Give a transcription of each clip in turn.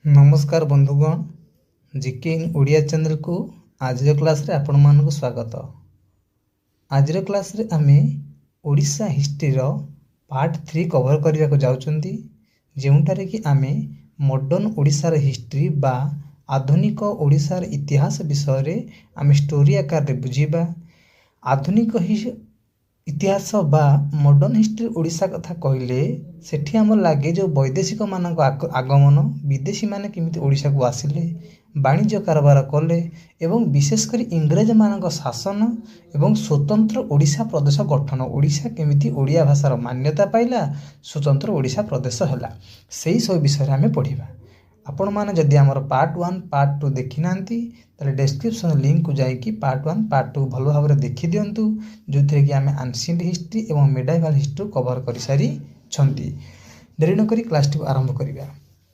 नमस्कार बंधुगण, जीके इन ओडिया चैनल को आज क्लास रे आपण मानक स्वागत। आज क्लास रे आमे ओडिशा हिस्ट्री रो पार्ट 3 कवर करने को जाउछंती, जेउंटारे कि आमे मॉडर्न ओडिशा रे हिस्ट्री बा आधुनिक ओडिशा रे इतिहास विषय रे आमे स्टोरी आकार रे बुझीबा। आधुनिक इतिहास बा मॉडर्न हिस्ट्री ओडिशा कथा कहले सेठी हमर लागे जो वैदेशिक मानक आगमन, विदेशी माने केमिति ओडिशा को आसिले, वाणिज्य कारोबार कले एवं विशेषकर इंग्रेज मानक शासन एवं स्वतंत्र ओडिशा प्रदेश गठन, ओडिशा केमिति ओडिया भाषार मान्यता पाइला, स्वतंत्र ओडिशा प्रदेश हला, सेही सब विषय आमे पढ़िबा। आपण माने जदि हमर पार्ट 1 पार्ट 2 देखि नांती ताले डिस्क्रिप्शन लिंक को जाई कि पार्ट 1 पार्ट 2 भलो भाबरे देखि दियंतु, जोथरे कि आमे एंशिएंट हिस्ट्री एवं मिडाइवल हिस्ट्री कवर करि सारी छंती। देरी न करी क्लास टी आरंभ करिबा।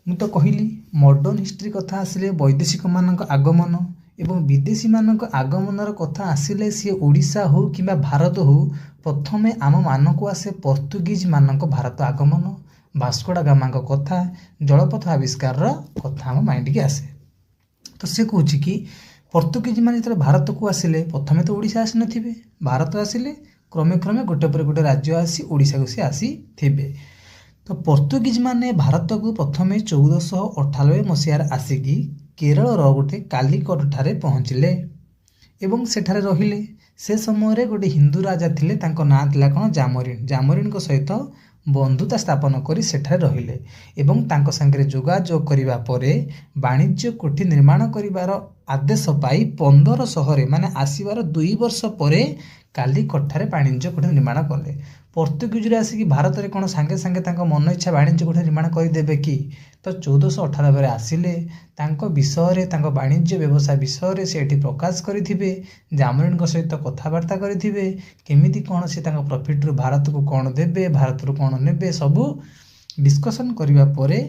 मु तो कहिली मॉडर्न हिस्ट्री कथा आसिले वैदेशिक मानक आगमन एवं विदेशी मानक आगमनर कथा आसिले सी ओडिशा हो किबा भारत हो, प्रथमे आम मानक आसे पोर्तुगीज मानक भारत आगमन, भास्को डा गामा कथा, जलपथ आविष्कार कथा आम माइंड के आसे। तो से कहूँ कि पोर्तुगीज माने जो भारत को आसिले प्रथमे तो ओडिशा आसी नथिबे, भारत आसिले क्रमे क्रमे गोटे पर गोटे राज्य आसी ओडिशा को से आसी थिबे। तो पोर्तुगीज माने भारत को प्रथमे 1498 मसीहार आसिकी केरल रो गोटे कालीकट ठारे पहुँचले एवं सेठारे रहिले। से समय रे गोटे हिंदू राजा थिले, तांको नाम थिला कोन जामोरिन। जामोरिन को सहित बंधुता स्थापन करी सेठारे रहिले एवं तांको संगे जोगाजोग करिबा परे वाणिज्य कोठी निर्माण करिवार आदेश पाई 1500 रे माने आसीबार 2 वर्ष परे कालीकठारे वाणिज्य कोठी निर्माण कले। पोर्तुगीज रे आसिकी भारत रे कोन संगे संगे तांको मन इच्छा वाणिज्य कोठी निर्माण करि देबे कि? तो 1498 रे आसिले, तांको विषय रे तांको वाणिज्य व्यवसाय विषय रे सेठी प्रकाश करिथिबे, जामोरिन को सहित कथावार्ता करिथिबे, केमिति कोन से तांको प्रॉफिट रु भारत को कोन देबे, भारत रु कोन नेबे, सबु डिस्कशन करिवा परे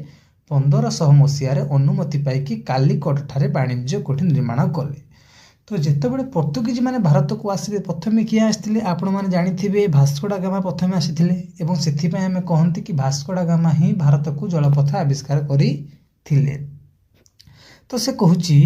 1500 मसीहा रे अनुमति पाई कि कालीकट ठारे वाणिज्य कोठी निर्माण कले। तो जेतेबेले पोर्तुगीज माने भारत को आसिले प्रथमे किए आसिथिले आपण माने जानिथिबे, भास्को डा गामा प्रथमे आसिथिले एवं सेथि पय हमें कहंती कि भास्को डा गामा ही भारत को जलपथ आविष्कार करिथिले। तो से कहूची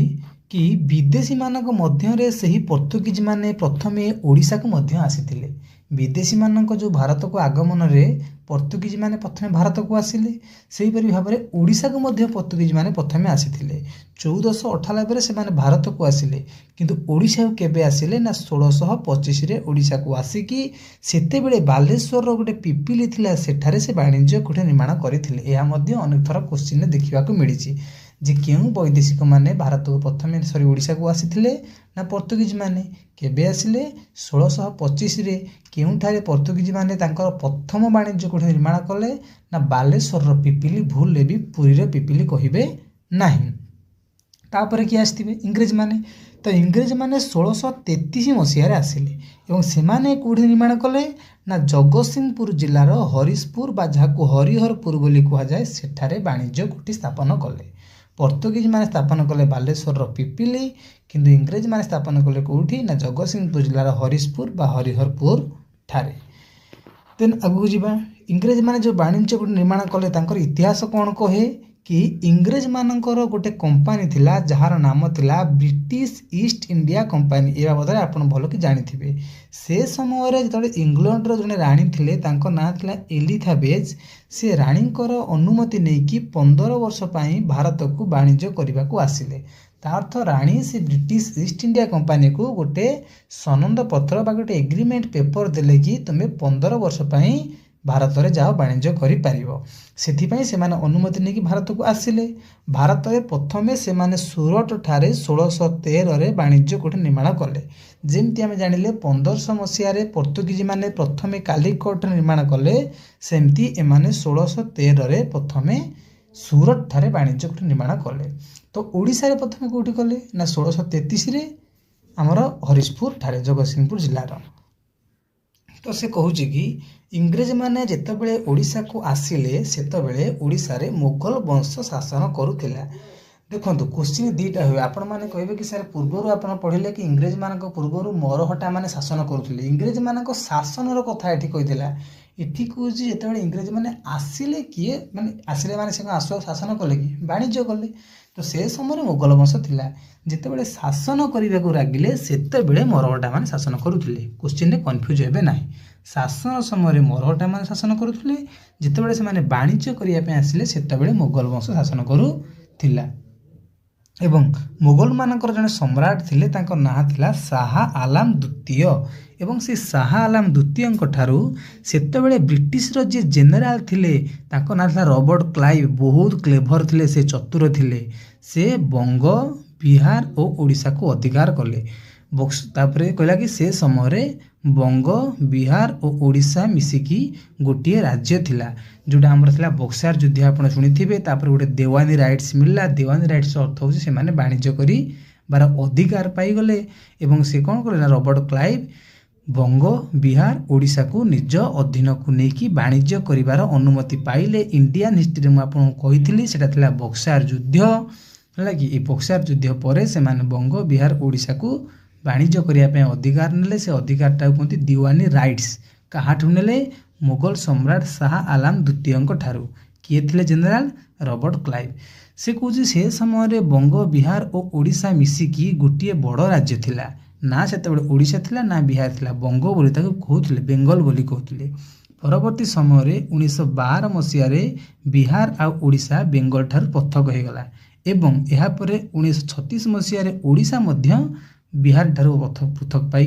कि विदेशी मानक मध्य रे सही पोर्तुगीज माने प्रथमे ओडिशा को मध्य आसिथिले। विदेशी मानक जो भारत को आगमन रे पोर्तुगीज माने प्रथमे भारत को आसिले, सेही परि भाबरे ओडिशा को मध्य पोर्तुगीज माने प्रथमे आसिथिले। 1498 रे से माने भारत को आसिले, किंतु ओडिशा को केबे आसिले ना 1625 रे ओडिशा को आसिकी सेते बेले बालेश्वर रो गोटे पिपिली थिला, सेठारे से वाणिज्य कोठी निर्माण करिथिले। एहा मध्य अनेक थर क्वेश्चन ने देखिबा को मिलिछि जे केउ वैदेशिक माने भारत को प्रथमे ओडिशा को आसिथिले ना पोर्तुगीज माने केबे आसिले? 1625 रे। केउठारे पोर्तुगीज माने तांकर प्रथम वाणिज्य कोठी निर्माण कले ना बालेश्वर रो पिपिली, भूल ले भी पुरी रे पिपिली कहिबे नाही। तापर कि आस्थिबे इंग्रेज माने। तो इंग्रेज माने 1633 मसीहा रे आसिले एवं सेमाने कोठी निर्माण कले ना जगतसिंहपुर जिल्लार हरिशपुर बा जाहाको हरिहरपुर बोली कहा जाए, सेठारे वाणिज्य कोठी स्थापन कले। पोर्तुगीज माने स्थापन कले बालेश्वर रो पिपिली, किंतु इंग्रेज माने स्थापन कले कोठी ना जगतसिंहपुर जिल्लार हरिशपुर बा हरिहरपुर ठारे। देन आगु जिबा, इंग्रेज माने जो वाणिज्य कोठी निर्माण कले तांकर इतिहास कोन कहे कि इंग्रेज मानकर गोटे कंपनी थिला जहार नाम थिला ब्रिटिश ईस्ट इंडिया कंपनी। ए बाबद आपण भलो कि जानिथिबे। से समय रे जतले इंग्लैंड रो जने रानी थिले, तांको नाम थिला एलिजाबेथ। से रानीकर अनुमति नै कि 15 वर्ष पई भारत को वाणिज्य करबा को आसिले। तार अर्थ रानी से ब्रिटिश ईस्ट इंडिया कंपनी को गोटे सनंद पत्र बा गोटे एग्रीमेंट पेपर देले कि तुमे 15 वर्ष पई भारत रे जाओ वाणिज्य करि पारिबो। सेथि पई से माने अनुमति नै कि भारत को आसिले। भारत रे प्रथमे से माने सूरत ठारे 1613 रे वाणिज्य कोठी निर्माण कले। जेमति हमें जानिले 1500 मसीहा रे पोर्तुगीज माने प्रथमे कालीकोट निर्माण कले, सेमति ए माने 1613 रे प्रथमे सूरत ठारे वाणिज्य कोठी निर्माण कले। तो ओडिसा रे प्रथमे कोठी कले ना 1633 रे हमर हरिशपुर ठारे जगतसिंहपुर जिल्लार। तो से कहूची कि इंग्रेज माने जेतेबेले ओडिशा को आसिले सेतेबेले ओडिशा रे मुगल वंश शासन करुथिला। देखो क्वेश्चन दुईटा हुए आपण मैंने कहे कि सर पूर्वर आप पढ़ले कि इंग्रेज मान पूर्वर मरहटा मैंने शासन करुले इंग्रेज मान शासन कथा ये कही एठी कौन जो इंग्रेज मैंने आसिले किए माने आसिले माने से आसु शासन कले कि वाणिज्य कले तो से समय मुगल वंश थिला जितेबाला शासन करने को रागिले सेतेबेले मरहटा मैंने शासन करुले क्वेश्चन कन्फ्यूज हे ना शासन समय मरहटा मैंने शासन करुले जितेबाला से वाणिज्य करने आसिले सेतेबेले मुगल वंश शासन करुला एवं मुगल मानकर जड़े सम्राट थिले तांको नाम थिला शाह आलम द्वितीय एवं से शाह आलम द्वितीय ठारू सेतेबेले ब्रिटिश रो जे जेनेराल थिले तांको नाम थिला रॉबर्ट क्लाइव बहुत क्लेभर थिले से चतुर थिले से बंग बिहार और ओडिशा को अधिकार कले तापरे कहला कि से समय बंग बिहार और ओडिशा मिसिकी गोटे राज्य थिला जोटा आमर थिला बक्सार युद्ध आप शुणी तापर गोटे देवानी राइट्स मिलला देवानी राइट्स अर्थ हो से माने वाणिज्य करी बार अधिकार पाईगले एवं से कौन कले ना रॉबर्ट क्लाइव बंग बिहार ओडिशा को निज अधीन को लेकिन वाणिज्य करिवार अनुमति पाइले इंडियन हिस्ट्री में आपको कही सेटा थिला बक्सार युद्ध है कि बक्सार युद्ध पर से बंग बिहार ओडिशा को वाणिज्य करने अधिकार नेले से अधिकार कहते दीवानी राइट्स काहाठू नेले मुगल सम्राट शाह आलम द्वितीय ठारू किए थिले जेनेराल रॉबर्ट क्लाइव से कौन से समय बंग बिहार और ओडिशा मिसिकी गोटे बड़ राज्य थिला ना सेतेबेले ओडिशा थिला ना बिहार थिला बंग बोली ताको कहउथिले बेंगल बोली कहउथिले परवर्ती समय 1912 मसीह बिहार आ ओडिशा बेंगल ठार पृथक हो गला एवं यह पर 1936 मसीह ओडिशा मध्य बिहार ठारू पृथक पाई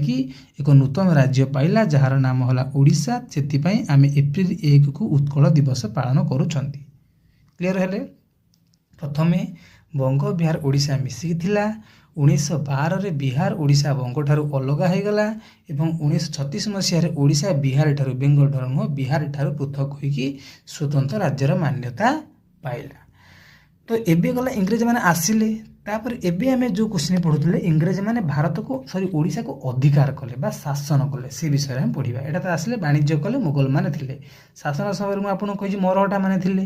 एक नूतन राज्य पाइला जार नाम होला ओडिशा से आम एप्रिल 1 को उत्कल दिवस पालन करुछंती क्लियर हेले प्रथमे बंग बिहार ओडिशा मिसिकी थिला 1912 बिहार ओडिशा बंग ठारू अलग हो गला एवं 1936 मसीह ओडिशा बिहार ठारू बेंगल ठारू नुह बिहार ठारू पृथक होइकी स्वतंत्र राज्यर मान्यता पाइला तो एबे गला इंग्रेज माने आसिले तापर एबे आमे जो क्वेश्चन पढुतले इंग्रेज माने भारत को सॉरी ओडिशा को अधिकार कले बा शासन कले से विषय हम पढिबा एटा तो आसिले वाणिज्य कले मुगल माने थिले शासन समय मु आपन कहि मरहटा माने थिले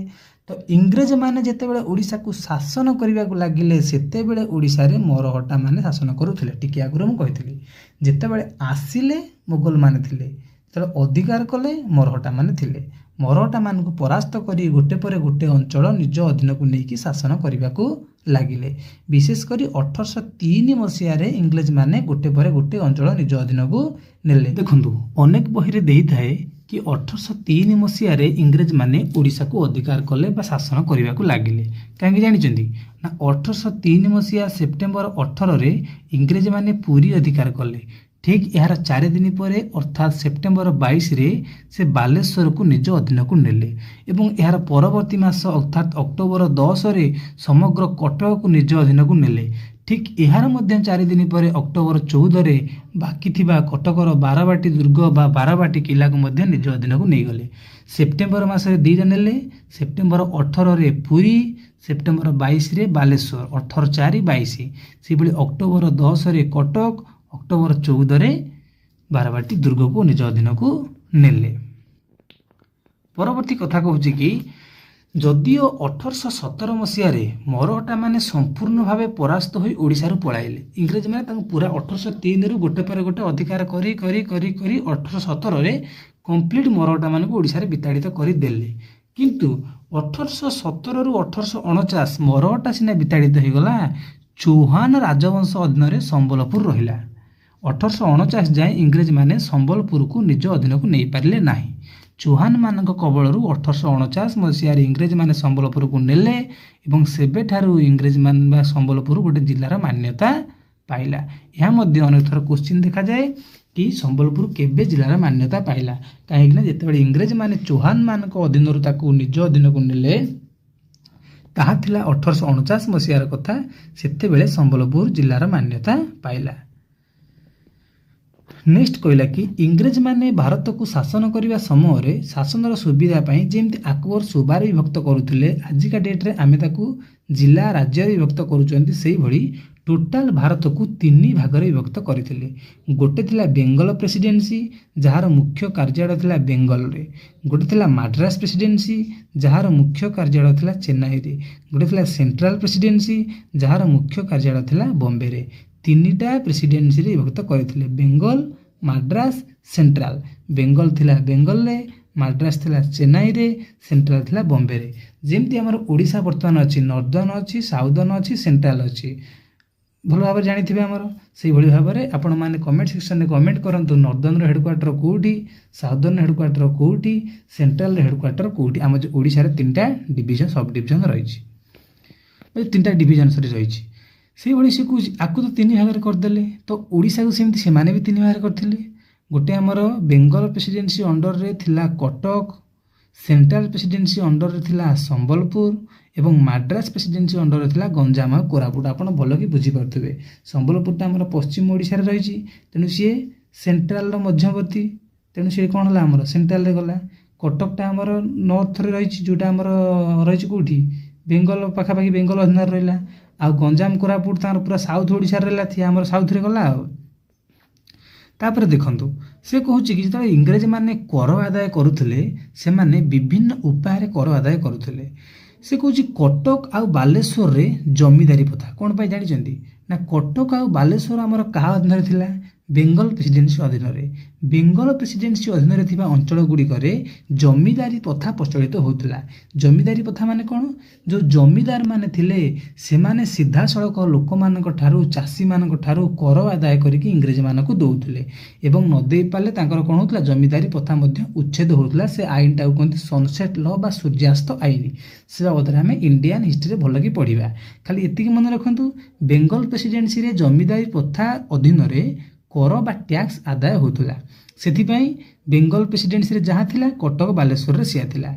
तो इंग्रेज माने जेते बेले ओडिशा को शासन करबा को लागिले सेते बेले ओडिशा रे मरहटा माने शासन करूथिले टिके आगुरु मु कहितली जेते बेले आसिले मुगल माने थिले तो अधिकार कले मरहटा माने थिले मरहटा मान को परास्त करी गोटे पर गोटे अंचल निज अधीन को लेकिन शासन करने को लगिले विशेषकर 1803 मसीह इंग्रेज माने गोटे पर गोटे अंचल निज अधीन को नेले देखंतु अनेक बही दे थाए कि 1803 मसीह इंग्रेज माने ओडिशा को अधिकार कले बा शासन करने को लगिले कहीं जानी ना 1803 मसीहा सेप्टेम्बर 18 इंग्रेज माने पूरी अधिकार कले ठीक यार 4 दिन पर अर्थात सेप्टेम्बर 22 रे से बालेश्वर को निज अधीन को नेले एवं यार परवर्ती मास अर्थात अक्टोबर 10 रे समग्र कटक को निज अधीन को नेले ठीक यार मध्य 4 दिन पर अक्टोबर 14 रे बाकी थिबा कटकर बारबाटी दुर्ग बा बारबाटी किला को मध्य निज अधीन को नहीं गले सेप्टेम्बर मास रे दीटा नेले सेप्टेम्बर 18 रे पुरी सेप्टेम्बर 22 रे बालेश्वर 18 4 22 से भली अक्टोबर 10 रे कटक अक्टोबर 14 रे बारबाटी दुर्ग को निज अधीन को नेले परवर्ती कथा कहूँ कि जदिओ 1817 मसीह मरहटा माने संपूर्ण भाव परास्त हो ओडिशा रु पळाइले इंग्रेज माने पूरा 1803 रु गोटे पर गोटे अधिकार करी करी करी करी 1817 रे कंप्लीट मरहटा मान को ओडिशा रे विताड़ित करी देले किंतु 1817 रु 1849 मरहटा सिना विताड़ित हो गला चौहान राजवंश अधीन रे संबलपुर रहिला 1849 जाए इंग्रेज माने संबलपुर को निज अधीन को नहीं पारिले नाही चौहान मान कबल 1849 मसीह इंग्रेज माने संबलपुर को नेले एवं सेबे ठारू इंग्रेज मान संबलपुर गोटे जिलार मान्यता पाइला यह मध्य अनेक थर क्वेश्चन देखा जाए कि संबलपुर केबे जिलार मान्यता पाइला कहीं जिते इंग्रेज माने चौहान मान अधीन निज अधीन को नेले ताहा थिला 1849 मसीहार कथा सेते बेले संबलपुर जिलार मान्यता पाइला नेक्स्ट कहला कि इंग्रेज माने भारत को शासन करने समय शासन सुविधा जमी अकबर सुबार विभक्त करुले आजिका डेट्रे आम जिला राज्य विभक्त करुँच से भली टोटाल भारत को 3 भाग रे विभक्त करथिले। गोटे थिला बेंगल प्रेसिडेंसी जहार मुख्य कार्यालय थिला बेंगल रे, गोटे थिला माड्रास प्रेसिडेंसी जहार मुख्य कार्यालय थिला चेन्नई रे, गोटे थिला सेंट्रल प्रेसिडेंसी जहार मुख्य कार्यालय थिला बॉम्बे रे। 3टा प्रेसिडेंसी रे विभक्त करथिले, बेंगल, माड्रास, सेंट्रल। बेंगल थिला बेंगल रे, माड्रास थिला चेन्नई रे, सेंट्रल थिला बॉम्बे रे। जेमती हमर ओडिशा वर्तमान अछि, नॉर्दर्न अछि, साउदर्न अछि, सेंट्रल अछि। भल भाव जानी आमर से भाव में आपण मैंने कमेंट सेक्शन में कमेंट करंतु नॉर्दर्न हेडक्वार्टर कोठी, साउदर्न हेडक्वार्टर कोठी, सेंट्रल हेडक्वार्टर कोठी। आम जो ओडिशा रे 3टा डिवीजन सब डिवीजन रही, 3टा डिवीजन रही से भाई सी कौच आपको तो 3 भाग करदे। तो ओडिशा को सेमती से भी 3 भाग करते। गोटे आमर बेंगल प्रेसिडेंसी अंडर रे थिला कटक, सेंट्रल प्रेसिडेंसी अंडर रे थिला संबलपुर एवं माड्रास प्रेसिडेंसी अंडर रे थिला गंजाम और कोरापुट। आपण भल कि बुझी पार्थबे, संबलपुरटा आमर पश्चिम ओडिशा रे रही, तेणु सी सेंट्रल रो मध्यवर्ती, तेणु सी कौन है आमर सेंट्रल रे गला। कटकटा आमर नॉर्थ रे रही, जोटा आमर रही कोठी बेंगल पाखापाखि बेंगल अधीन रहा। आ गंजाम कोरापुट तार पूरा साउथ ओडिशा रहा थी, आमर साउथ रे गला। तापर देखंतु से कहूँ कि जो इंग्रेज माने कर आदाय करुले से माने विभिन्न उपाय कर आदाय करुले। से कहूँ कटक आउ बालेश्वर रे जमीदारी प्रथा कौन पाई जानी ना, कटक आउ बालेश्वर आमर क्या अधीन थिला, बेंगल प्रेसिडेंसी अधीन रे। बेंगल प्रेसिडेंसी अधीन रे थिबा अंचल गुडी करे जमीदारी प्रथा प्रचलित होउतला। जमीदारी प्रथा माने कौन, जो जमीदार माने थिले से माने सीधा सड़क लोक मानक ठारू, चाषी मानक ठारू कर आदाय करिकि इंग्रेज मानक दउतले एवं न देई पाले तांकर कोन होतला जमीदारी प्रथा मध्ये उच्छेद होतला। से आईन टाउ कोनती सनसेट लॉ बा सूर्यास्त आईन। से बाबद हमें इंडियन हिस्ट्री भल कि पढ़िबा। खाली एतिक मन रखंतु, बेंगल प्रेसिडेंसी रे जमीदारी प्रथा अधीन रे कर बा टैक्स आदाय होतला। सेथिपाई बेंगल प्रेसिडेंसी रे जहाँ थिला कटक बालेश्वर रे सिया थिला।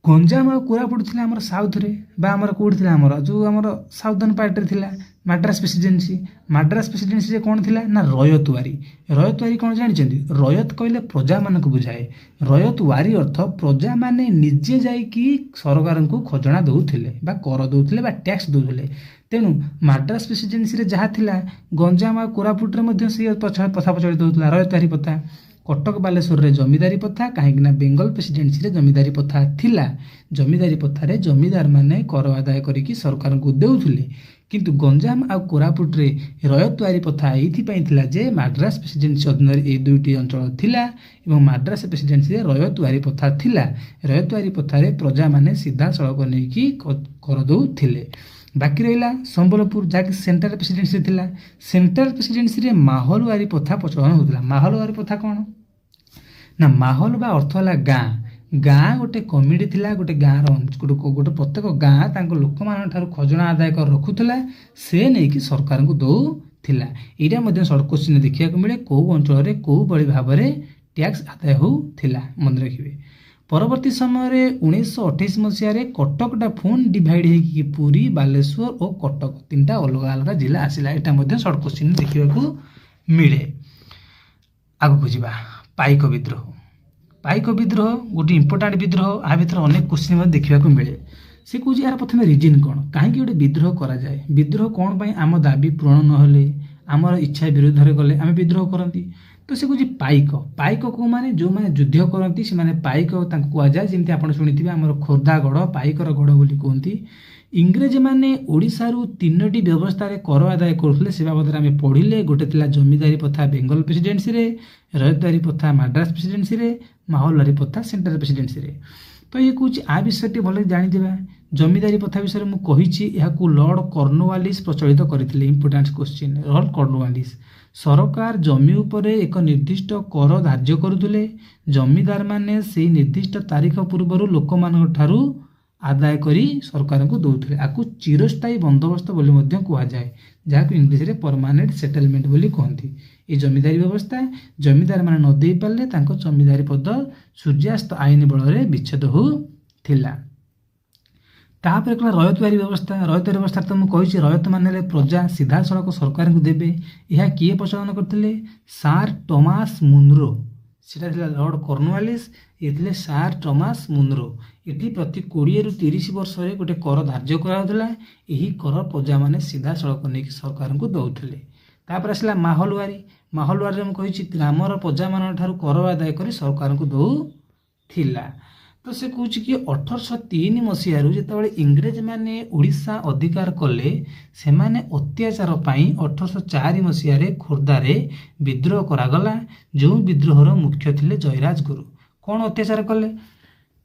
गंजाम और कोरापुट थिला हमर साउथ रे बा हमर कोड थिला हमर जो हमर साउदर्न पार्ट रे थिला माड्रास प्रेसिडेंसी। माड्रास प्रेसिडेंसी रे कोन थिला ना रयतवारी। रयतवारी कोन जानिचंदी, रयत कहले प्रजा मानक बुझाए। रयतवारी अर्थ प्रजा माने निजे जाई कि सरकार को खजना दउथिले बा कर दउथिले बा टैक्स दउथिले। तेणु माड्रास प्रेसिडेंसी रे जहाँ थिला गंजाम और कोरापुट रे मध्ये से प्रथा प्रचलित होउतला रयतवारी प्रथा। कटक बालेश्वर रे जमीदारी प्रथा, कहीं बेंगल प्रेसिडेंसी रे जमीदारी प्रथा थिला। जमीदारी प्रथा रे जमीदार माने कर आदाय करिकि सरकार को देउथिले, किंतु गंजाम आ कोरापुट रे रयतवारी प्रथा एइथिपाई थिला जे माड्रास प्रेसिडेंसी अधीन ए दुईटी अंचल थिला एवं माड्रास प्रेसिडेंसी रे रयतवारी प्रथा थिला। रयतवारी प्रथा रे प्रजा माने सीधा सड़क नेकी कर दउथिले। बाकी रहा संबलपुर जहाँकि सेंट्रल प्रेसिडेंसी थिला। सेंट्रल प्रेसिडेंसी रे माहलवारी प्रथा प्रचलन होता। माहलवारी प्रथा कौन ना, माहल बा अर्थ है गाँ। गाँ गोटे कमिटी थिला, गोटे गाँव गोटे प्रत्येक गाँ तांको लोक मान ठारू खजना आदाय कर रखुला, से नहीं कि सरकार को दउथिला। एटा मध्ये शॉर्ट क्वेश्चन देखिया को मिले को अंचल रे को बड़ी भाव में टैक्स आदाय होउथिला, मन रखिबे। परवर्ती समय रे 1928 मसीह कटकटा फोन डिवाइड होगी पुरी, बालेश्वर और कटक 3टा अलग अलग जिला आसिला। एटा मध्ये शॉर्ट क्वेश्चन देखा मिले। आगु जावा पाइक विद्रोह। पाइक विद्रोह गोटे इंपोर्टाट विद्रोह। आ भीतर अनेक क्वेश्चन देखा मिले। से कौच यार प्रथम रिजन कौन, कहीं गोटे विद्रोह करा जाए, विद्रोह कौन पाई, आम दाबी पूरण नहले, आमर इच्छा विरुद्ध रे गले आम विद्रोह करती। तो से कौच पाइक। पाइक को माने जो माने युद्ध करती से माने पाइक कह जाए। जमी आप शुणिथे आम खोर्धागढ़ पाइकर गढ़ बोली कहती। इंग्रेज माने ओडिशारू 3टी व्यवस्था रे कर आदाय करथले, से बाबद आम पढ़िले। गोटे थिला जमीदारी प्रथा बेंगल प्रेसिडेंसी रे, रयतवारी प्रथा माड्रास प्रेसिडेंसी रे, माहलवारी प्रथा सेंट्रल प्रेसिडेंसी रे। तो ये कौच आ विषय भल जानीदेवा। जमीदारी प्रथा विषय में कही लॉर्ड कॉर्नवालिस प्रचलित करथिले। इंपोर्टेंट क्वेश्चन, लॉर्ड कॉर्नवालिस सरकार जमी उपरे एक निर्दिष्ट कर धार्य करुले। जमीदार माने से निर्दिष्ट तारीख पूर्व लोक मान ठारू आदाय करी सरकार को दउथिले। आकु चिरस्थायी बंदोबस्त बोली मध्य कहा जाए, जहाँ इंग्लिश रे परमानेंट सेटलमेंट बोली कहती। ये जमीदारी व्यवस्था जमीदार माने न दे पाले तांको जमीदारी पद सूर्यास्त आईन बल रे विच्छेद होथिला। तापर कला रयतवारी व्यवस्था। रयतवारी व्यवस्था तो मुझे रयत माने प्रजा सीधा सड़क सरकार को देवे। यह किए प्रचलन करते, सार टॉमस मुनरो। सेटा लॉर्ड कॉर्नवालिस, ये सार टॉमस मुनरो। ଏଠି ପ୍ରତି 20 ରୁ 30 ବର୍ଷରେ ଗୋଟେ କର ଧାର୍ଯ୍ୟ କରାଯାଉଥିଲା। ଏହି କର ପ୍ରଜାମାନେ ସିଧାସଳଖ ନେଇକି ସରକାରଙ୍କୁ ଦେଉଥିଲେ। ତାପରେ ଆସିଲା ମାହଲୱାରୀ। ମାହଲୱାରୀରେ ମୁଁ କହିଛି ଗ୍ରାମର ପ୍ରଜାମାନଙ୍କ ଠାରୁ କର ଆଦାୟ କରି ସରକାରଙ୍କୁ ଦେଉଥିଲା। ତ ସେ କହୁଛି କି 1803 ମସିହାରୁ ଯେତେବେଳେ ଇଂରେଜମାନେ ଓଡ଼ିଶା ଅଧିକାର କଲେ, ସେମାନେ ଅତ୍ୟାଚାର ପାଇଁ 1804 ମସିହାରେ ଖୋର୍ଦ୍ଧାରେ ବିଦ୍ରୋହ କରାଗଲା। ଯେଉଁ ବିଦ୍ରୋହର ମୁଖ୍ୟ ଥିଲେ ଜୟରାଜ ଗୁରୁ। କ'ଣ ଅତ୍ୟାଚାର କଲେ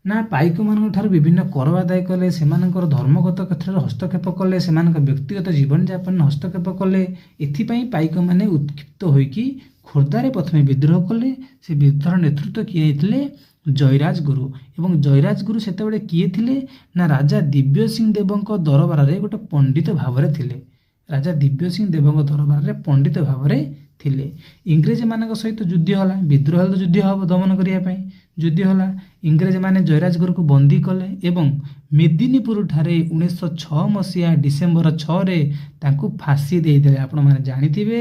ନା ପାଇକମାନଙ୍କ ଠାରୁ ବିଭିନ୍ନ କର ଆଦାୟ କଲେ, ସେମାନଙ୍କର ଧର୍ମଗତ କ୍ଷେତ୍ରରେ ହସ୍ତକ୍ଷେପ କଲେ, ସେମାନଙ୍କ ବ୍ୟକ୍ତିଗତ ଜୀବନଯାପନରେ ହସ୍ତକ୍ଷେପ କଲେ। ଏଥିପାଇଁ ପାଇକମାନେ ଉତ୍କ୍ଷିପ୍ତ ହୋଇକି ଖୋର୍ଦ୍ଧାରେ ପ୍ରଥମେ ବିଦ୍ରୋହ କଲେ। ସେ ବିଦ୍ରୋହର ନେତୃତ୍ୱ କିଏ ନେଇଥିଲେ? ଜୟରାଜ ଗୁରୁ। ଏବଂ ଜୟରାଜ ଗୁରୁ ସେତେବେଳେ କିଏ ଥିଲେ ନା ରାଜା ଦିବ୍ୟସିଂହ ଦେବଙ୍କ ଦରବାରରେ ଗୋଟେ ପଣ୍ଡିତ ଭାବରେ ଥିଲେ। ରାଜା ଦିବ୍ୟସିଂହ ଦେବଙ୍କ ଦରବାରରେ ପଣ୍ଡିତ ଭାବରେ ଥିଲେ। ଇଂରେଜମାନଙ୍କ ସହିତ ଯୁଦ୍ଧ ହେଲା। ବିଦ୍ରୋହ ହେଲେ ଯୁଦ୍ଧ ହେବ, ଦମନ କରିବା ପାଇଁ ଯୁଦ୍ଧ ହେଲା। ଇଂରେଜମାନେ ଜୟରାଜ ଗୁରୁକୁ ବନ୍ଦୀ କଲେ ଏବଂ ମେଦିନୀପୁର ଠାରେ 1906 ମସିହା ଡିସେମ୍ବର 6ରେ ତାଙ୍କୁ ଫାଶୀ ଦେଇଦେଲେ। ଆପଣମାନେ ଜାଣିଥିବେ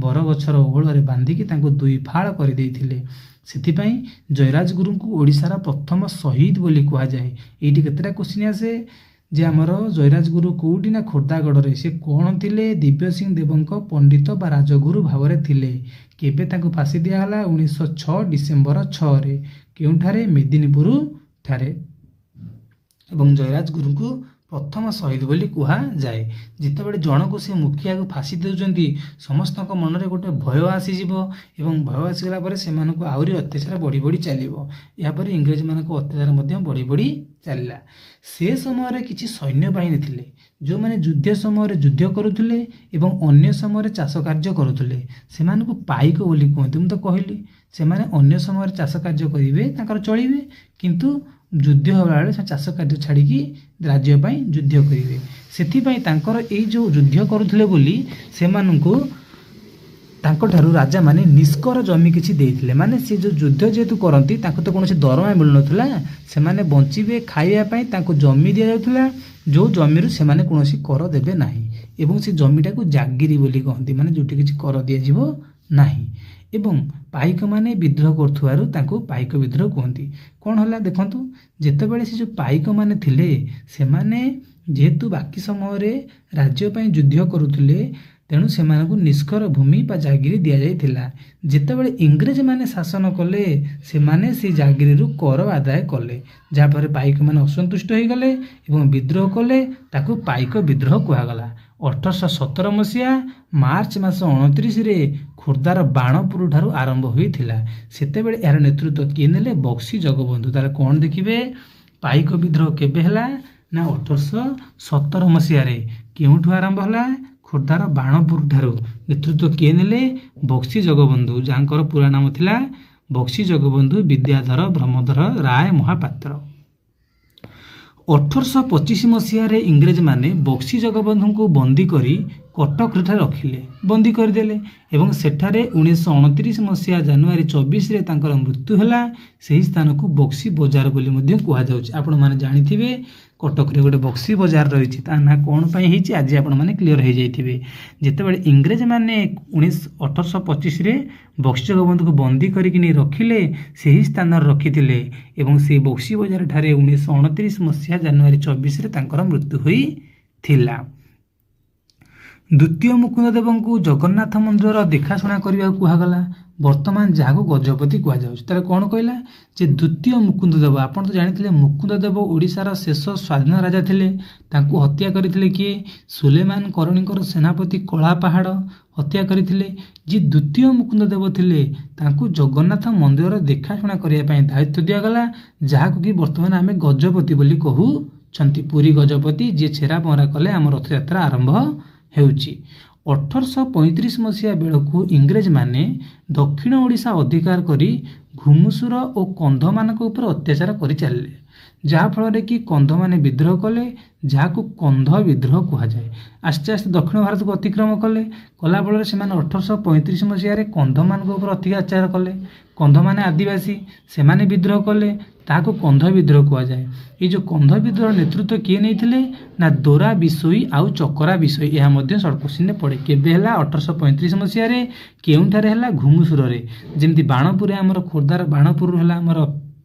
ବରଗଛର ଓହଳରେ ବାନ୍ଧିକି ତାଙ୍କୁ 2 ଫାଳ କରିଦେଇଥିଲେ। ସେଥିପାଇଁ ଜୟରାଜ ଗୁରୁଙ୍କୁ ଓଡ଼ିଶାର ପ୍ରଥମ ଶହୀଦ ବୋଲି କୁହାଯାଏ। ଏଇଠି କେତେଟା କୋଶ୍ଚିନ୍ ଆସେ ଯେ ଆମର ଜୟରାଜ ଗୁରୁ କୋଉଠି ନା ଖୋର୍ଦ୍ଧାଗଡ଼ରେ। ସେ କ'ଣ ଥିଲେ? ଦିବ୍ୟସିଂହ ଦେବଙ୍କ ପଣ୍ଡିତ ବା ରାଜଗୁରୁ ଭାବରେ ଥିଲେ। କେବେ ତାଙ୍କୁ ଫାଶୀ ଦିଆଗଲା? 1906 ଡିସେମ୍ବର 6ରେ। କେଉଁଠାରେ? ମେଦିନୀପୁର ଠାରେ। ଏବଂ ଜୟରାଜ ଗୁରୁଙ୍କୁ ପ୍ରଥମ ଶହୀଦ ବୋଲି କୁହାଯାଏ। ଯେତେବେଳେ ଜଣକୁ ସେ ମୁଖିଆକୁ ଫାଶୀ ଦେଉଛନ୍ତି, ସମସ୍ତଙ୍କ ମନରେ ଗୋଟେ ଭୟ ଆସିଯିବ ଏବଂ ଭୟ ଆସିଗଲା ପରେ ସେମାନଙ୍କୁ ଆହୁରି ଅତ୍ୟାଚାର ବଢ଼ି ବଢ଼ି ଚାଲିବ। ଏହାପରେ ଇଂରେଜମାନଙ୍କ ଅତ୍ୟାଚାର ମଧ୍ୟ ବଢ଼ି ବଢ଼ି ଚାଲିଲା। ସେ ସମୟରେ କିଛି ସୈନ୍ୟବାହିନୀ ଥିଲେ ଯେଉଁମାନେ ଯୁଦ୍ଧ ସମୟରେ ଯୁଦ୍ଧ କରୁଥିଲେ ଏବଂ ଅନ୍ୟ ସମୟରେ ଚାଷ କାର୍ଯ୍ୟ କରୁଥିଲେ। ସେମାନଙ୍କୁ ପାଇକ ବୋଲି କୁହନ୍ତି। ମୁଁ ତ କହିଲି ସେମାନେ ଅନ୍ୟ ସମୟରେ ଚାଷ କାର୍ଯ୍ୟ କରିବେ, ତାଙ୍କର ଚଳିବେ, କିନ୍ତୁ ଯୁଦ୍ଧ ହେବାବେଳେ ସେ ଚାଷ କାର୍ଯ୍ୟ ଛାଡ଼ିକି ରାଜ୍ୟ ପାଇଁ ଯୁଦ୍ଧ କରିବେ। ସେଥିପାଇଁ ତାଙ୍କର ଏଇ ଯେଉଁ ଯୁଦ୍ଧ କରୁଥିଲେ ବୋଲି ସେମାନଙ୍କୁ ତାଙ୍କଠାରୁ ରାଜାମାନେ ନିଷ୍କର ଜମି କିଛି ଦେଇଥିଲେ। ମାନେ ସେ ଯେଉଁ ଯୁଦ୍ଧ ଯେହେତୁ କରନ୍ତି ତାଙ୍କୁ ତ କୌଣସି ଦରମା ମିଳୁନଥିଲା, ସେମାନେ ବଞ୍ଚିବେ ଖାଇବା ପାଇଁ ତାଙ୍କୁ ଜମି ଦିଆଯାଉଥିଲା, ଯେଉଁ ଜମିରୁ ସେମାନେ କୌଣସି କର ଦେବେ ନାହିଁ। ଏବଂ ସେ ଜମିଟାକୁ ଜାଗିରି ବୋଲି କହନ୍ତି, ମାନେ ଯେଉଁଠି କିଛି କର ଦିଆଯିବ ନାହିଁ। ଏବଂ ପାଇକମାନେ ବିଦ୍ରୋହ କରୁଥିବାରୁ ତାଙ୍କୁ ପାଇକ ବିଦ୍ରୋହ କୁହନ୍ତି। କ'ଣ ହେଲା ଦେଖନ୍ତୁ, ଯେତେବେଳେ ସେ ଯେଉଁ ପାଇକମାନେ ଥିଲେ ସେମାନେ ଯେହେତୁ ବାକି ସମୟରେ ରାଜ୍ୟ ପାଇଁ ଯୁଦ୍ଧ କରୁଥିଲେ, ତେଣୁ ସେମାନଙ୍କୁ ନିଷ୍କର ଭୂମି ବା ଜାଗିରି ଦିଆଯାଇଥିଲା। ଯେତେବେଳେ ଇଂରେଜମାନେ ଶାସନ କଲେ ସେମାନେ ସେ ଜାଗିରିରୁ କର ଆଦାୟ କଲେ, ଯାହାଫଳରେ ପାଇକମାନେ ଅସନ୍ତୁଷ୍ଟ ହୋଇଗଲେ ଏବଂ ବିଦ୍ରୋହ କଲେ। ତାକୁ ପାଇକ ବିଦ୍ରୋହ କୁହାଗଲା। 1817 ମସିହା ମାର୍ଚ୍ଚ ମାସ 29ରେ ଖୋର୍ଦ୍ଧାର ବାଣପୁର ଠାରୁ ଆରମ୍ଭ ହୋଇଥିଲା। ସେତେବେଳେ ଏହାର ନେତୃତ୍ୱ କିଏ ନେଲେ? ବକ୍ସି ଜଗବନ୍ଧୁ। ତାହେଲେ କ'ଣ ଦେଖିବେ? ପାଇକ ବିଦ୍ରୋହ କେବେ ହେଲା ନା 1817 ମସିହାରେ। କେଉଁଠୁ ଆରମ୍ଭ ହେଲା? ଖୋର୍ଦ୍ଧାର ବାଣପୁର ଠାରୁ। ନେତୃତ୍ୱ କିଏ ନେଲେ? ବକ୍ସି ଜଗବନ୍ଧୁ, ଯାହାଙ୍କର ପୁରା ନାମ ଥିଲା ବକ୍ସି ଜଗବନ୍ଧୁ ବିଦ୍ୟାଧର ବ୍ରହ୍ମଧର ରାୟ ମହାପାତ୍ର। 1825 ମସିହାରେ ଇଂରେଜମାନେ ବକ୍ସି ଜଗବନ୍ଧୁଙ୍କୁ ବନ୍ଦୀ କରି କଟକଠାରେ ରଖିଲେ, ବନ୍ଦୀ କରିଦେଲେ ଏବଂ ସେଠାରେ 1929 ମସିହା ଜାନୁଆରୀ 24ରେ ତାଙ୍କର ମୃତ୍ୟୁ ହେଲା। ସେହି ସ୍ଥାନକୁ ବକ୍ସି ବଜାର ବୋଲି ମଧ୍ୟ କୁହାଯାଉଛି। ଆପଣମାନେ ଜାଣିଥିବେ କଟକରେ ଗୋଟେ ବକ୍ସି ବଜାର ରହିଛି, ତା ନାଁ କ'ଣ ପାଇଁ ହେଇଛି ଆଜି ଆପଣମାନେ କ୍ଲିଅର ହେଇଯାଇଥିବେ। ଯେତେବେଳେ ଇଂରେଜମାନେ 1825ରେ ବକ୍ସି ଜଗବନ୍ଧୁଙ୍କୁ ବନ୍ଦୀ କରିକି ନେଇ ରଖିଲେ, ସେହି ସ୍ଥାନରେ ରଖିଥିଲେ ଏବଂ ସେହି ବକ୍ସି ବଜାର ଠାରେ 1929 ମସିହା ଜାନୁଆରୀ 24ରେ ତାଙ୍କର ମୃତ୍ୟୁ ହୋଇଥିଲା। ଦ୍ୱିତୀୟ ମୁକୁନ୍ଦ ଦେବଙ୍କୁ ଜଗନ୍ନାଥ ମନ୍ଦିରର ଦେଖାଶୁଣା କରିବାକୁ କୁହାଗଲା, ବର୍ତ୍ତମାନ ଯାହାକୁ ଗଜପତି କୁହାଯାଉଛି। ତାହେଲେ କ'ଣ କହିଲା ଯେ ଦ୍ୱିତୀୟ ମୁକୁନ୍ଦ ଦେବ, ଆପଣ ତ ଜାଣିଥିଲେ ମୁକୁନ୍ଦ ଦେବ ଓଡ଼ିଶାର ଶେଷ ସ୍ୱାଧୀନ ରାଜା ଥିଲେ। ତାଙ୍କୁ ହତ୍ୟା କରିଥିଲେ କିଏ? ସୁଲେମାନ କରଣୀଙ୍କର ସେନାପତି କଳାପାହାଡ଼ ହତ୍ୟା କରିଥିଲେ। ଯିଏ ଦ୍ୱିତୀୟ ମୁକୁନ୍ଦ ଦେବ ଥିଲେ ତାଙ୍କୁ ଜଗନ୍ନାଥ ମନ୍ଦିରର ଦେଖାଶୁଣା କରିବା ପାଇଁ ଦାୟିତ୍ୱ ଦିଆଗଲା, ଯାହାକୁ କି ବର୍ତ୍ତମାନ ଆମେ ଗଜପତି ବୋଲି କହୁଛନ୍ତି। ପୁରୀ ଗଜପତି ଯିଏ ଛେରା ପହଁରା କଲେ ଆମ ରଥଯାତ୍ରା ଆରମ୍ଭ ହେଉଛି। 1835 ମସିହା ବେଳକୁ ଇଂରେଜମାନେ ଦକ୍ଷିଣ ଓଡ଼ିଶା ଅଧିକାର କରି ଘୁମୁସୁର ଓ କନ୍ଧମାନଙ୍କ ଉପରେ ଅତ୍ୟାଚାର କରିଚାଲିଲେ, ଯାହାଫଳରେ କି କନ୍ଧମାନେ ବିଦ୍ରୋହ କଲେ, ଯାହାକୁ କନ୍ଧ ବିଦ୍ରୋହ କୁହାଯାଏ। ଆସ୍ତେ ଆସ୍ତେ ଦକ୍ଷିଣ ଭାରତକୁ ଅତିକ୍ରମ କଲେ, କଲା ଫଳରେ ସେମାନେ 1835 ମସିହାରେ କନ୍ଧମାନଙ୍କ ଉପରେ ଅତ୍ୟାଚାର କଲେ। କନ୍ଧମାନେ ଆଦିବାସୀ, ସେମାନେ ବିଦ୍ରୋହ କଲେ, ତାହାକୁ କନ୍ଧ ବିଦ୍ରୋହ କୁହାଯାଏ। ଏଇ ଯେଉଁ କନ୍ଧ ବିଦ୍ରୋହ ନେତୃତ୍ୱ କିଏ ନେଇଥିଲେ ନା ଦୋରା ବିଶୋଇ ଆଉ ଚକରା ବିଶୋଇ। ଏହା ମଧ୍ୟ ସର୍ଟ କୋଶ୍ଚିନ୍ରେ ପଡ଼େ। କେବେ ହେଲା? 1835 ମସିହାରେ। କେଉଁଠାରେ ହେଲା? ଘୁମୁସୁରରେ। ଯେମିତି ବାଣପୁରରେ ଆମର ଖୋର୍ଦ୍ଧାର ବାଣପୁର ହେଲା ଆମର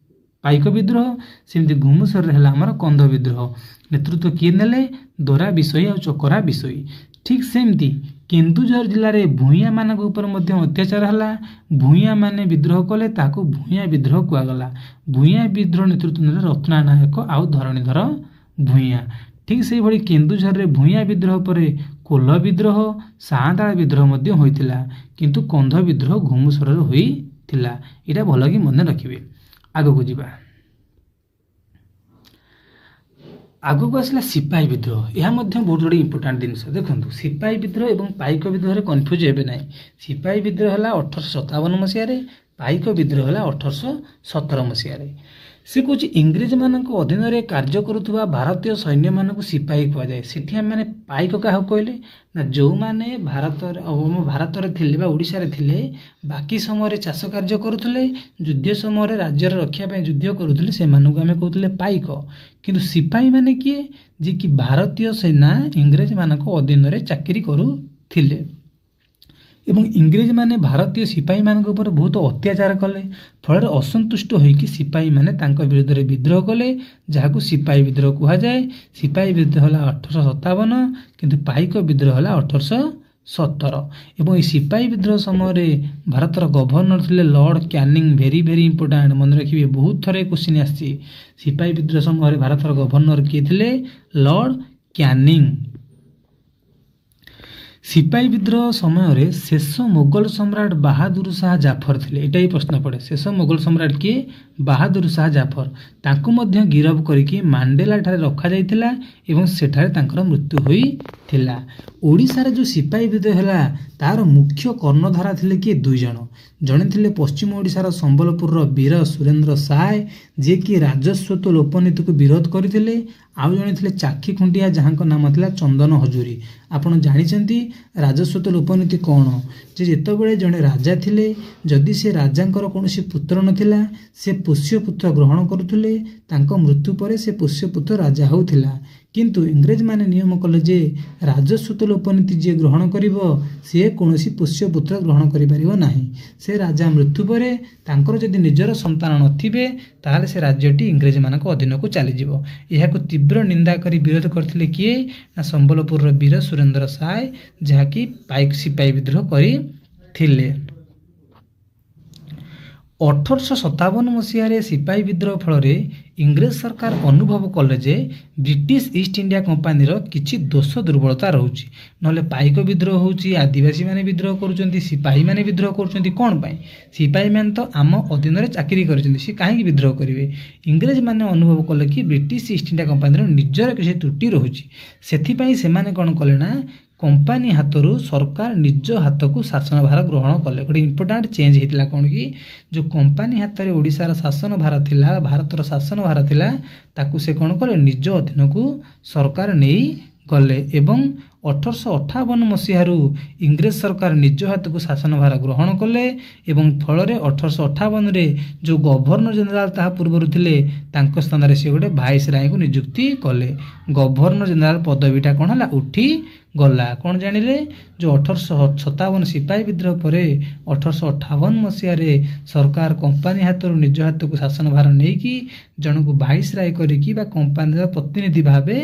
ପାଇକ ବିଦ୍ରୋହ, ସେମିତି ଘୁମୁସରରେ ହେଲା ଆମର କନ୍ଧ ବିଦ୍ରୋହ। ନେତୃତ୍ୱ କିଏ ନେଲେ? ଦୋରା ବିଷୋଇ ଆଉ ଚକରା ବିଷୋଇ। ଠିକ୍ ସେମିତି କେନ୍ଦୁଝର ଜିଲ୍ଲାରେ ଭୂଇଁଆମାନଙ୍କ ଉପରେ ମଧ୍ୟ ଅତ୍ୟାଚାର ହେଲା। ଭୂଇଁଆମାନେ ବିଦ୍ରୋହ କଲେ, ତାକୁ ଭୂଇଁଆ ବିଦ୍ରୋହ କୁହାଗଲା। ଭୂଇଁଆ ବିଦ୍ରୋହ ନେତୃତ୍ୱ ନେଲେ ରତ୍ନା ନାୟକ ଆଉ ଧରଣୀଧର ଭୂଇଁଆ। ଠିକ୍ ସେହିଭଳି କେନ୍ଦୁଝରରେ ଭୂଇଁଆ ବିଦ୍ରୋହ ପରେ କୋଲ୍ହ ବିଦ୍ରୋହ, ସାଆନ୍ତାଳ ବିଦ୍ରୋହ ମଧ୍ୟ ହୋଇଥିଲା, କିନ୍ତୁ କନ୍ଧ ବିଦ୍ରୋହ ଘୁମୁସରରେ ହୋଇଥିଲା। ଏଇଟା ଭଲ କି ମନେ ରଖିବେ। ଆଗକୁ ଯିବା। ଆଗକୁ ଆସିଲା ସିପାହୀ ବିଦ୍ରୋହ। ଏହା ମଧ୍ୟ ବହୁତ ଗୁଡ଼ିଏ ଇମ୍ପୋର୍ଟାଣ୍ଟ ଜିନିଷ। ଦେଖନ୍ତୁ, ସିପାହୀ ବିଦ୍ରୋହ ଏବଂ ପାଇକ ବିଦ୍ରୋହରେ କନଫ୍ୟୁଜ୍ ହେବେ ନାହିଁ। ସିପାହୀ ବିଦ୍ରୋହ ହେଲା 1857 ମସିହାରେ, ପାଇକ ବିଦ୍ରୋହ ହେଲା 1817 ମସିହାରେ। ସେ କହୁଛି ଇଂରେଜମାନଙ୍କ ଅଧୀନରେ କାର୍ଯ୍ୟ କରୁଥିବା ଭାରତୀୟ ସୈନ୍ୟମାନଙ୍କୁ ସିପାହୀ କୁହାଯାଏ। ସେଠି ଆମେମାନେ ପାଇକ କାହାକୁ କହିଲେ ନା, ଯେଉଁମାନେ ଭାରତରେ ଥିଲେ ବା ଓଡ଼ିଶାରେ ଥିଲେ, ବାକି ସମୟରେ ଚାଷ କାର୍ଯ୍ୟ କରୁଥିଲେ, ଯୁଦ୍ଧ ସମୟରେ ରାଜ୍ୟର ରକ୍ଷା ପାଇଁ ଯୁଦ୍ଧ କରୁଥିଲେ, ସେମାନଙ୍କୁ ଆମେ କହୁଥିଲେ ପାଇକ। କିନ୍ତୁ ସିପାହୀ ମାନେ କିଏ? ଯିଏକି ଭାରତୀୟ ସେନା ଇଂରେଜମାନଙ୍କ ଅଧୀନରେ ଚାକିରି କରୁଥିଲେ ଏବଂ ଇଂରେଜମାନେ ଭାରତୀୟ ସିପାହୀମାନଙ୍କ ଉପରେ ବହୁତ ଅତ୍ୟାଚାର କଲେ। ଫଳରେ ଅସନ୍ତୁଷ୍ଟ ହୋଇକି ସିପାହୀମାନେ ତାଙ୍କ ବିରୁଦ୍ଧରେ ବିଦ୍ରୋହ କଲେ, ଯାହାକୁ ସିପାହୀ ବିଦ୍ରୋହ କୁହାଯାଏ। ସିପାହୀ ବିଦ୍ରୋହ ହେଲା 1857, କିନ୍ତୁ ପାଇକ ବିଦ୍ରୋହ ହେଲା 1817। ଏବଂ ଏହି ସିପାହୀ ବିଦ୍ରୋହ ସମୟରେ ଭାରତର ଗଭର୍ଣ୍ଣର ଥିଲେ Lord Canning. Very very important, ମନେ ରଖିବେ, ବହୁତ ଥର କ୍ୱେଶ୍ଚିନ୍ ଆସିଛି। ସିପାହୀ ବିଦ୍ରୋହ ସମୟରେ ଭାରତର ଗଭର୍ଣ୍ଣର କିଏ ଥିଲେ? Lord Canning. ସିପାହୀ ବିଦ୍ରୋହ ସମୟରେ ଶେଷ ମୋଗଲ ସମ୍ରାଟ ବାହାଦୁର ଶାହ ଜାଫର ଥିଲେ। ଏଇଟା ହିଁ ପ୍ରଶ୍ନ ପଡ଼େ। ଶେଷ ମୋଗଲ ସମ୍ରାଟ କିଏ? ବାହାଦୁର ଶାହ ଜାଫର। ତାଙ୍କୁ ମଧ୍ୟ ଗିରଫ କରିକି ମାଣ୍ଡେଲା ଠାରେ ରଖାଯାଇଥିଲା ଏବଂ ସେଠାରେ ତାଙ୍କର ମୃତ୍ୟୁ ହୋଇଥିଲା। ଓଡ଼ିଶାରେ ଯେଉଁ ସିପାହୀ ବିଦ୍ରୋହ ହେଲା, ତାର ମୁଖ୍ୟ କର୍ଣ୍ଣଧାର ଥିଲେ କିଏ? 2 ଜଣ। ଜଣେ ଥିଲେ ପଶ୍ଚିମ ଓଡ଼ିଶାର ସମ୍ବଲପୁରର ବୀର ସୁରେନ୍ଦ୍ର ସାଏ, ଯିଏକି ରାଜସ୍ୱତ ଲୋପନୀତିକୁ ବିରୋଧ କରିଥିଲେ। ଆଉ ଜଣେ ଥିଲେ ଚାଖି ଖୁଣ୍ଟିଆ, ଯାହାଙ୍କ ନାମ ଥିଲା ଚନ୍ଦନ ହଜୁରୀ। ଆପଣ ଜାଣିଛନ୍ତି ରାଜସ୍ୱତ ଲୋପନୀତି କ'ଣ? ଯେ ଯେତେବେଳେ ଜଣେ ରାଜା ଥିଲେ, ଯଦି ସେ ରାଜାଙ୍କର କୌଣସି ପୁତ୍ର ନଥିଲା, ସେ ପୋଷ୍ୟପୁତ୍ର ଗ୍ରହଣ କରୁଥିଲେ। ତାଙ୍କ ମୃତ୍ୟୁ ପରେ ସେ ପୋଷ୍ୟପୁତ୍ର ରାଜା ହେଉଥିଲା। କିନ୍ତୁ ଇଂରେଜମାନେ ନିୟମ କଲେ ଯେ ରାଜସ୍ୱତ ଲୋପନୀତି ଯିଏ ଗ୍ରହଣ କରିବ, ସିଏ କୌଣସି ପୋଷ୍ୟପୁତ୍ର ଗ୍ରହଣ କରିପାରିବ ନାହିଁ। ସେ ରାଜା ମୃତ୍ୟୁ ପରେ ତାଙ୍କର ଯଦି ନିଜର ସନ୍ତାନ ନଥିବେ, ତାହେଲେ ସେ ରାଜ୍ୟଟି ଇଂରେଜମାନଙ୍କ ଅଧୀନକୁ ଚାଲିଯିବ। ଏହାକୁ ତୀବ୍ର ନିନ୍ଦା କରି ବିରୋଧ କରିଥିଲେ କିଏ? ନା ସମ୍ବଲପୁରର ବୀର ସୁରେନ୍ଦ୍ର ସାଏ, ଯାହାକି ସିପାହୀ ବିଦ୍ରୋହ କରିଥିଲେ। 1857 ମସିହାରେ ସିପାହୀ ବିଦ୍ରୋହ ଫଳରେ ଇଂରେଜ ସରକାର ଅନୁଭବ କଲେ ଯେ ବ୍ରିଟିଶ ଇଷ୍ଟ ଇଣ୍ଡିଆ କମ୍ପାନୀର କିଛି ଦୋଷ ଦୁର୍ବଳତା ରହୁଛି। ନହେଲେ ପାଇକ ବିଦ୍ରୋହ ହେଉଛି, ଆଦିବାସୀମାନେ ବିଦ୍ରୋହ କରୁଛନ୍ତି, ସିପାହୀମାନେ ବିଦ୍ରୋହ କରୁଛନ୍ତି। କ'ଣ ପାଇଁ? ସିପାହୀମାନେ ତ ଆମ ଅଧୀନରେ ଚାକିରି କରିଛନ୍ତି, ସେ କାହିଁକି ବିଦ୍ରୋହ କରିବେ? ଇଂରେଜମାନେ ଅନୁଭବ କଲେ କି ବ୍ରିଟିଶ ଇଷ୍ଟ ଇଣ୍ଡିଆ କମ୍ପାନୀର ନିଜର କିଛି ତ୍ରୁଟି ରହୁଛି। ସେଥିପାଇଁ ସେମାନେ କ'ଣ କଲେ ନା, କମ୍ପାନୀ ହାତରୁ ସରକାର ନିଜ ହାତକୁ ଶାସନ ଭାର ଗ୍ରହଣ କଲେ। ଗୋଟେ ଇମ୍ପୋର୍ଟାଣ୍ଟ ଚେଞ୍ଜ ହେଇଥିଲା କ'ଣ କି, ଯେଉଁ କମ୍ପାନୀ ହାତରେ ଓଡ଼ିଶାର ଶାସନ ଭାର ଥିଲା, ଭାରତର ଶାସନ ଭାର ଥିଲା, ତାକୁ ସେ କ'ଣ କଲେ? ନିଜ ଅଧୀନକୁ ସରକାର ନେଇ ଗଲେ ଏବଂ 1858 ମସିହାରୁ ଇଂରେଜ ସରକାର ନିଜ ହାତକୁ ଶାସନ ଭାର ଗ୍ରହଣ କଲେ ଏବଂ ଫଳରେ 1858ରେ ଯେଉଁ ଗଭର୍ଣ୍ଣର ଜେନେରାଲ ତାହା ପୂର୍ବରୁ ଥିଲେ, ତାଙ୍କ ସ୍ଥାନରେ ସେ ଗୋଟେ ଭାଇସରାୟଙ୍କୁ ନିଯୁକ୍ତି କଲେ। ଗଭର୍ଣ୍ଣର ଜେନେରାଲ ପଦବୀଟା କ'ଣ ହେଲା? ଉଠି ଗଲା। କ'ଣ ଜାଣିଲେ? ଯେଉଁ 1857 ସିପାହୀ ବିଦ୍ରୋହ ପରେ 1858 ମସିହାରେ ସରକାର କମ୍ପାନୀ ହାତରୁ ନିଜ ହାତକୁ ଶାସନ ଭାର ନେଇକି ଜଣକୁ ଭାଇସରାୟ କରିକି ବା କମ୍ପାନୀର ପ୍ରତିନିଧି ଭାବେ,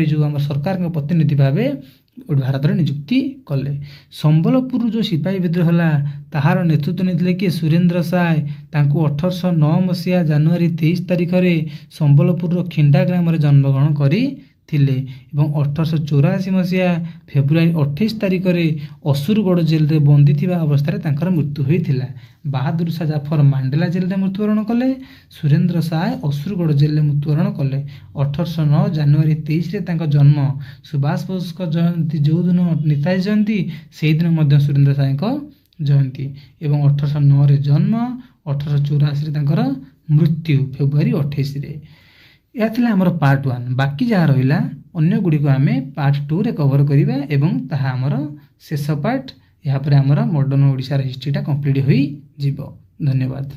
ଯେଉଁ ଆମର ସରକାରଙ୍କ ପ୍ରତିନିଧି ଭାବେ ଭାରତରେ ନିଯୁକ୍ତି କଲେ। ସମ୍ବଲପୁରରୁ ଯେଉଁ ସିପାହୀ ବିଦ୍ରୋହ ହେଲା, ତାହାର ନେତୃତ୍ୱ ନେଇଥିଲେ କିଏ? ସୁରେନ୍ଦ୍ର ସାଏ। ତାଙ୍କୁ 1809 ମସିହା ଜାନୁଆରୀ 23 ତାରିଖରେ ସମ୍ବଲପୁରର ଖିଣ୍ଡା ଗ୍ରାମରେ ଜନ୍ମଗ୍ରହଣ କରିଥିଲେ ଏବଂ 1884 ମସିହା ଫେବୃଆରୀ 28 ତାରିଖରେ ଅସୁରଗଡ଼ ଜେଲରେ ବନ୍ଦୀ ଥିବା ଅବସ୍ଥାରେ ତାଙ୍କର ମୃତ୍ୟୁ ହୋଇଥିଲା। ବାହାଦୁର ଶାହ ଜାଫର ମାଣ୍ଡେଲା ଜେଲରେ ମୃତ୍ୟୁବରଣ କଲେ। ସୁରେନ୍ଦ୍ର ସାଏ ଅସୁରଗଡ଼ ଜେଲରେ ମୃତ୍ୟୁବରଣ କଲେ। 1809 ଜାନୁଆରୀ 23ରେ ତାଙ୍କ ଜନ୍ମ। ସୁଭାଷ ବୋଷଙ୍କ ଜୟନ୍ତୀ ଯେଉଁଦିନ ନେତାଜୀ ଜୟନ୍ତୀ, ସେହିଦିନ ମଧ୍ୟ ସୁରେନ୍ଦ୍ର ସାଏଙ୍କ ଜୟନ୍ତୀ ଏବଂ 1809ରେ ଜନ୍ମ, 1884ରେ ତାଙ୍କର ମୃତ୍ୟୁ ଫେବୃଆରୀ 28ରେ। ଏହା ଥିଲା ଆମର ପାର୍ଟ 1। ବାକି ଯାହା ରହିଲା ଅନ୍ୟ ଗୁଡ଼ିକ ଆମେ ପାର୍ଟ 2ରେ କଭର କରିବା ଏବଂ ତାହା ଆମର ଶେଷ ପାର୍ଟ। ଏହାପରେ ଆମର ମଡ଼ର୍ଣ୍ଣ ଓଡ଼ିଶାର ହିଷ୍ଟ୍ରିଟା କମ୍ପ୍ଲିଟ୍ ହୋଇଯିବ। ଧନ୍ୟବାଦ।